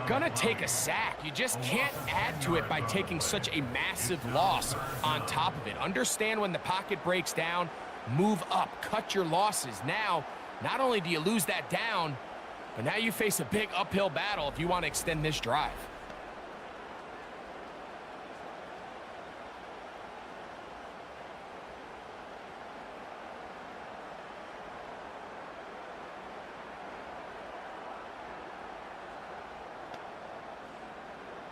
you're going to take a sack. You just can't add to it by taking such a massive loss on top of it. Understand when the pocket breaks down, move up, cut your losses. Now, not only do you lose that down, but now you face a big uphill battle if you want to extend this drive.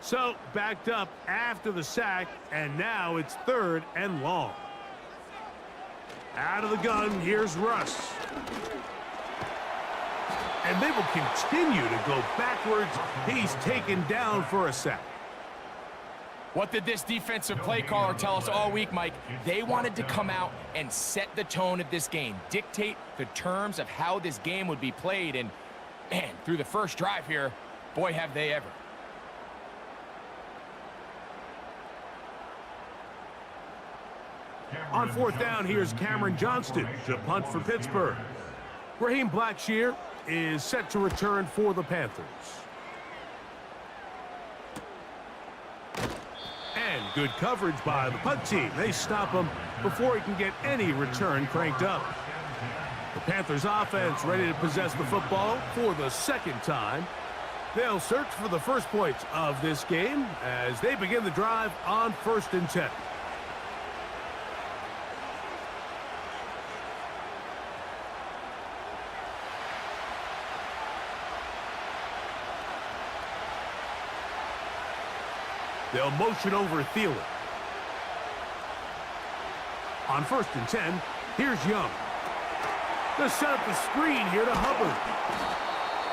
So, backed up after the sack, and now it's 3rd and long. Out of the gun, here's Russ. And they will continue to go backwards. He's taken down for a sack. What did this defensive play caller tell us all week, Mike? They wanted to come out and set the tone of this game, dictate the terms of how this game would be played. And, man, through the first drive here, boy, have they ever. On 4th down, here's Cameron Johnston to punt for Pittsburgh. Raheem Blackshear is set to return for the Panthers. And good coverage by the punt team. They stop him before he can get any return cranked up. The Panthers offense ready to possess the football for the 2nd time. They'll search for the first points of this game as they begin the drive on 1st and 10. They'll motion over Thielen. On 1st and 10, here's Young. They'll set up the screen here to Hubbard.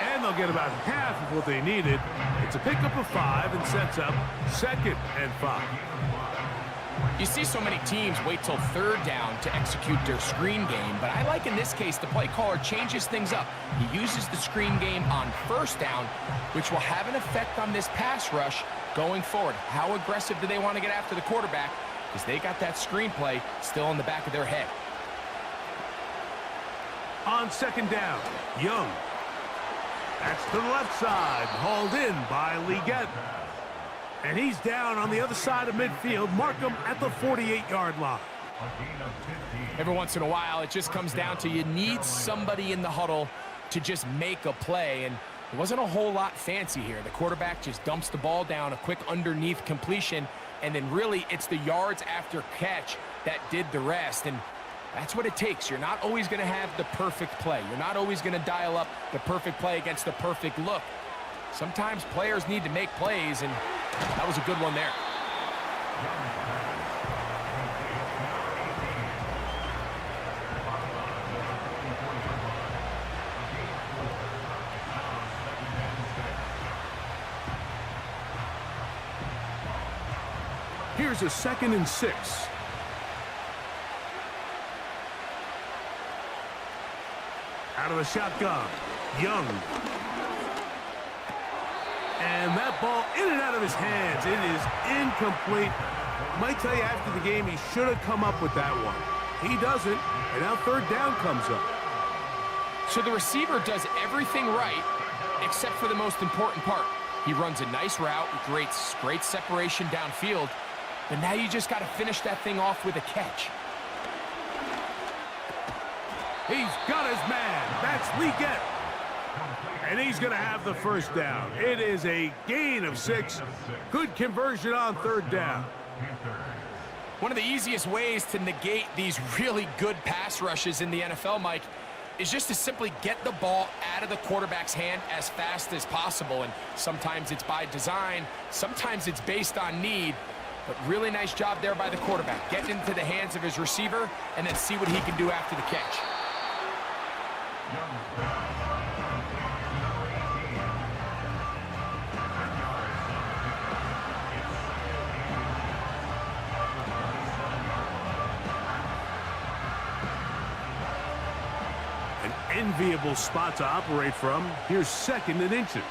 And they'll get about half of what they needed. It's a pickup of 5 and sets up 2nd and 5. You see so many teams wait till 3rd down to execute their screen game, but I like in this case the play caller changes things up. He uses the screen game on 1st down, which will have an effect on this pass rush going forward. How aggressive do they want to get after the quarterback? Because they got that screenplay still in the back of their head. On 2nd down, Young. That's to the left side, hauled in by Leggett. And he's down on the other side of midfield. Mark him at the 48-yard line. Every once in a while, it just comes down to you need somebody in the huddle to just make a play. And it wasn't a whole lot fancy here. The quarterback just dumps the ball down, a quick underneath completion, and then really it's the yards after catch that did the rest. And that's what it takes. You're not always going to have the perfect play. You're not always going to dial up the perfect play against the perfect look. Sometimes players need to make plays, and that was a good one there. Here's a 2nd and 6. Out of the shotgun, Young. And that ball in and out of his hands. It is incomplete. Might tell you after the game he should have come up with that one. He doesn't, and now 3rd down comes up. So the receiver does everything right except for the most important part. He runs a nice route, creates great separation downfield, but now you just got to finish that thing off with a catch. He's got his man. That's Leggett. And he's going to have the 1st down. It is a gain of 6. Good conversion on 3rd down. One of the easiest ways to negate these really good pass rushes in the NFL, Mike, is just to simply get the ball out of the quarterback's hand as fast as possible. And sometimes it's by design, sometimes it's based on need. But really nice job there by the quarterback. Get into the hands of his receiver and then see what he can do after the catch. An enviable spot to operate from. Here's 2nd and inches.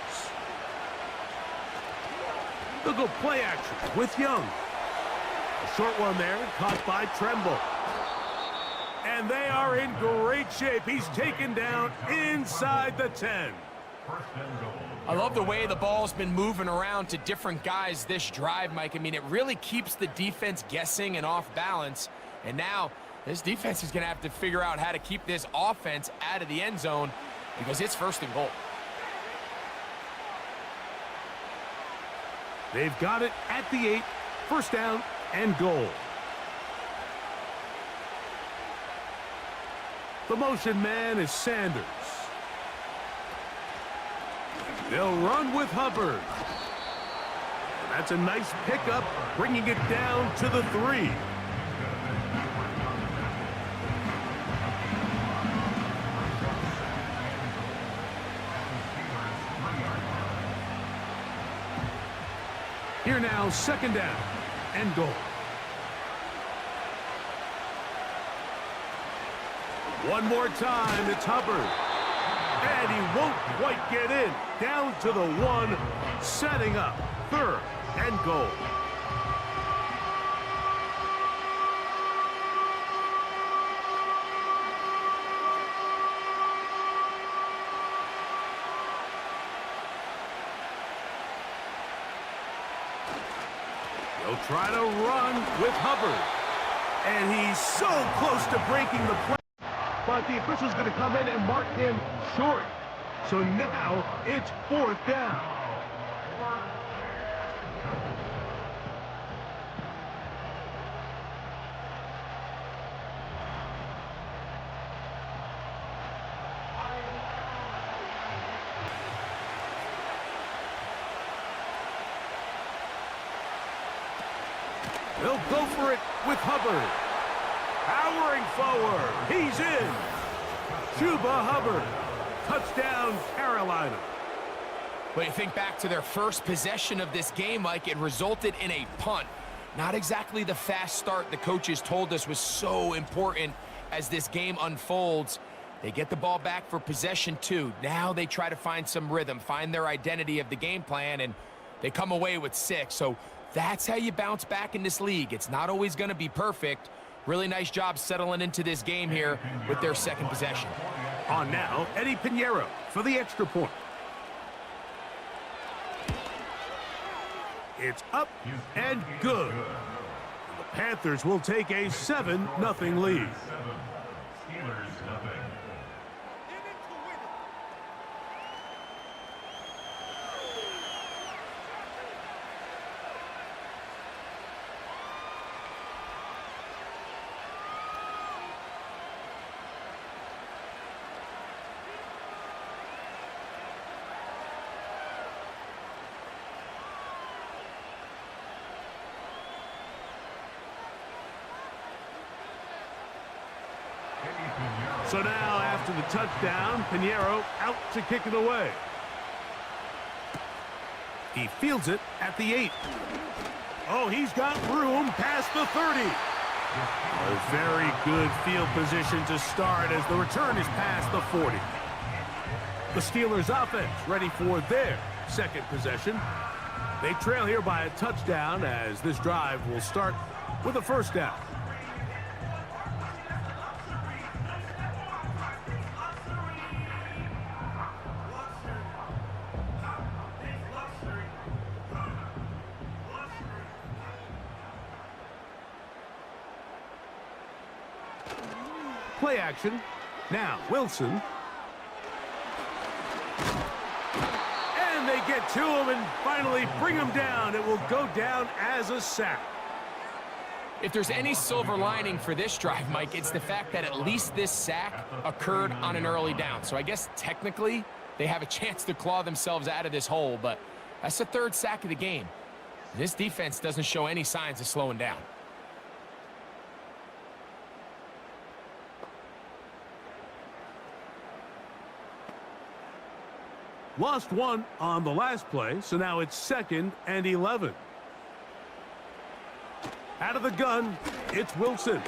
They'll go play action with Young. A short one there, caught by Tremble. And they are in great shape. He's taken down inside the 10. I love the way the ball's been moving around to different guys this drive, Mike. I mean, it really keeps the defense guessing and off balance. And now this defense is going to have to figure out how to keep this offense out of the end zone because it's 1st and goal. They've got it at the 8, 1st down and goal. The motion man is Sanders. They'll run with Hubbard. That's a nice pickup, bringing it down to the 3. Here now, 2nd down and goal. One more time, it's Hubbard. And he won't quite get in. Down to the 1, setting up 3rd and goal. They'll try to run with Hubbard. And he's so close to breaking the play. But the official's going to come in and mark him short. So now it's 4th down. They'll go for it with Hubbard. Powering forward. He's in. Chuba Hubbard. Touchdown, Carolina. When you think back to their first possession of this game, Mike, it resulted in a punt. Not exactly the fast start the coaches told us was so important as this game unfolds. They get the ball back for possession 2. Now they try to find some rhythm, find their identity of the game plan, and they come away with 6. So that's how you bounce back in this league. It's not always going to be perfect. Really nice job settling into this game here with their 2nd possession. On now, Eddie Pinheiro for the extra point. It's up and good. The Panthers will take a 7-0 lead. So now, after the touchdown, Pinheiro out to kick it away. He fields it at the 8. Oh, he's got room past the 30. A very good field position to start as the return is past the 40. The Steelers offense ready for their 2nd possession. They trail here by a touchdown as this drive will start with a 1st down. Play action. Now, Wilson. And they get to him and finally bring him down. It will go down as a sack. If there's any silver lining for this drive, Mike, it's the fact that at least this sack occurred on an early down. So I guess technically they have a chance to claw themselves out of this hole, but that's the 3rd sack of the game. This defense doesn't show any signs of slowing down. Lost 1 on the last play, so now it's 2nd and 11. Out of the gun, it's Wilson.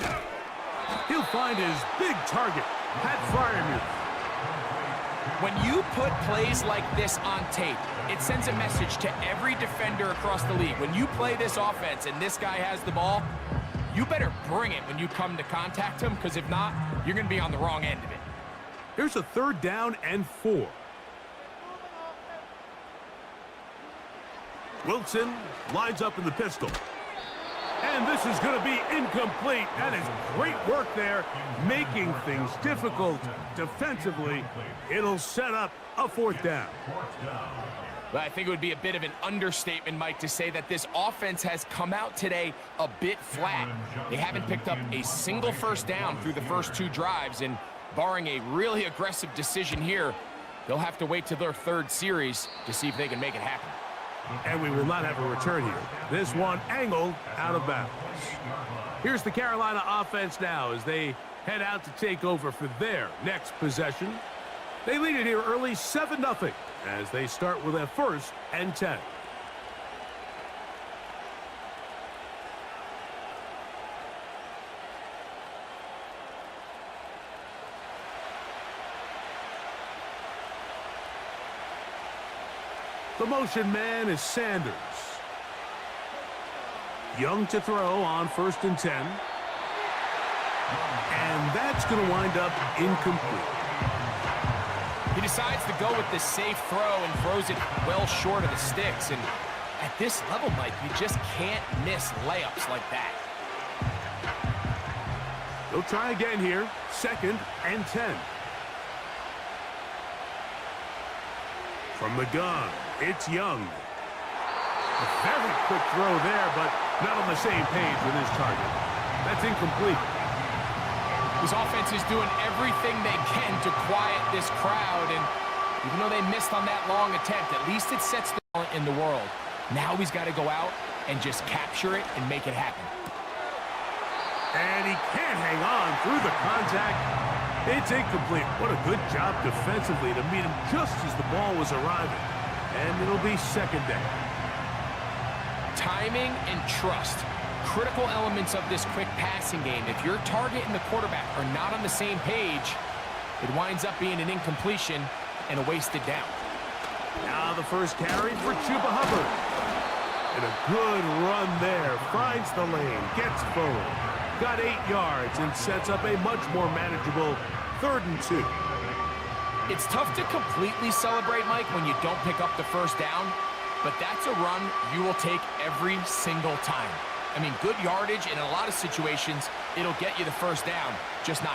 He'll find his big target, Pat Freiermuth. When you put plays like this on tape, it sends a message to every defender across the league. When you play this offense and this guy has the ball, you better bring it when you come to contact him, because if not, you're going to be on the wrong end of it. Here's a 3rd down and 4. Wilson lines up in the pistol. And this is going to be incomplete. That is great work there, making things difficult defensively. It'll set up a fourth down. But I think it would be a bit of an understatement, Mike, to say that this offense has come out today a bit flat. They haven't picked up a single first down through the first 2 drives, and barring a really aggressive decision here, they'll have to wait to their 3rd series to see if they can make it happen. And we will not have a return here. This one angled out of bounds. Here's the Carolina offense now as they head out to take over for their next possession. They lead it here early 7-0 as they start with a 1st and 10. The motion man is Sanders. Young to throw on 1st and 10. And that's going to wind up incomplete. He decides to go with the safe throw and throws it well short of the sticks. And at this level, Mike, you just can't miss layups like that. They'll try again here. 2nd and 10. From the gun, it's Young. A very quick throw there, but not on the same page with his target. That's incomplete. His offense is doing everything they can to quiet this crowd, and even though they missed on that long attempt, at least it sets the talent in the world. Now he's got to go out and just capture it and make it happen. And he can't hang on through the contact. It's incomplete. What a good job defensively to meet him just as the ball was arriving. And it'll be 2nd down. Timing and trust. Critical elements of this quick passing game. If your target and the quarterback are not on the same page, it winds up being an incompletion and a wasted down. Now the first carry for Chuba Hubbard. And a good run there. Finds the lane. Gets forward. Got 8 yards and sets up a much more manageable 3rd and 2. It's tough to completely celebrate, Mike, when you don't pick up the first down, but that's a run you will take every single time. I mean, good yardage, and in a lot of situations, it'll get you the first down, just not